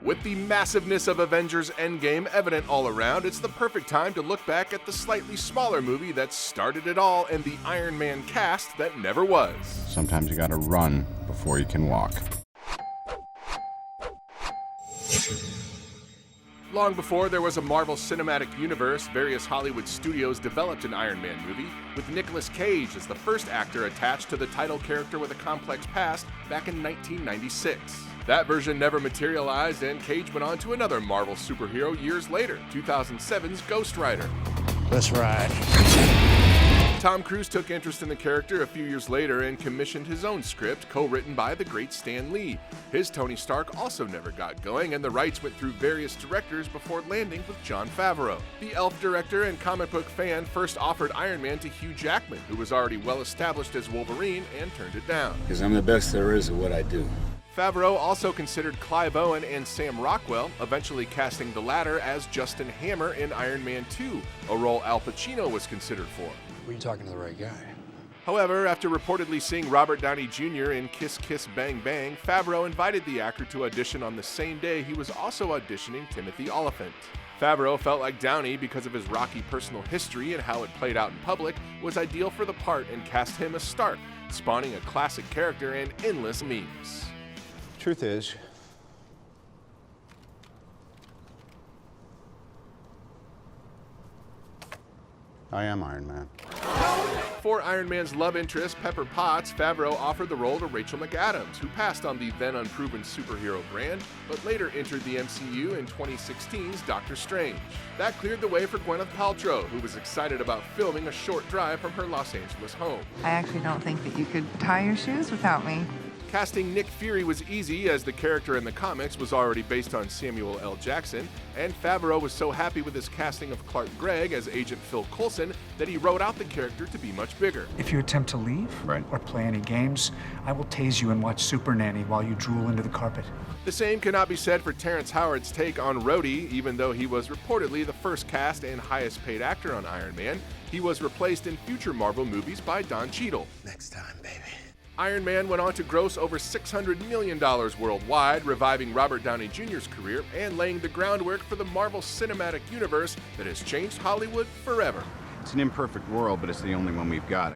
With the massiveness of Avengers Endgame evident all around, it's the perfect time to look back at the slightly smaller movie that started it all and the Iron Man cast that never was. Sometimes you gotta run before you can walk. Long before there was a Marvel Cinematic Universe, various Hollywood studios developed an Iron Man movie, with Nicolas Cage as the first actor attached to the title character with a complex past back in 1996. That version never materialized, and Cage went on to another Marvel superhero years later, 2007's Ghost Rider. Let's ride. Tom Cruise took interest in the character a few years later and commissioned his own script, co-written by the great Stan Lee. His Tony Stark also never got going, and the rights went through various directors before landing with Jon Favreau. The Elf director and comic book fan first offered Iron Man to Hugh Jackman, who was already well established as Wolverine, and turned it down. Because I'm the best there is at what I do. Favreau also considered Clive Owen and Sam Rockwell, eventually casting the latter as Justin Hammer in Iron Man 2, a role Al Pacino was considered for. Were you talking to the right guy? However, after reportedly seeing Robert Downey Jr. in Kiss Kiss Bang Bang, Favreau invited the actor to audition on the same day he was also auditioning Timothy Olyphant. Favreau felt like Downey, because of his rocky personal history and how it played out in public, was ideal for the part and cast him as Stark, spawning a classic character and endless memes. Truth is, I am Iron Man. For Iron Man's love interest, Pepper Potts, Favreau offered the role to Rachel McAdams, who passed on the then unproven superhero brand, but later entered the MCU in 2016's Doctor Strange. That cleared the way for Gwyneth Paltrow, who was excited about filming a short drive from her Los Angeles home. I actually don't think that you could tie your shoes without me. Casting Nick Fury was easy, as the character in the comics was already based on Samuel L. Jackson, and Favreau was so happy with his casting of Clark Gregg as Agent Phil Coulson that he wrote out the character to be much bigger. If you attempt to leave or play any games, I will tase you and watch Super Nanny while you drool into the carpet. The same cannot be said for Terrence Howard's take on Rhodey. Even though he was reportedly the first cast and highest paid actor on Iron Man, he was replaced in future Marvel movies by Don Cheadle. Next time, baby. Iron Man went on to gross over $600 million worldwide, reviving Robert Downey Jr.'s career and laying the groundwork for the Marvel Cinematic Universe that has changed Hollywood forever. It's an imperfect world, but it's the only one we've got.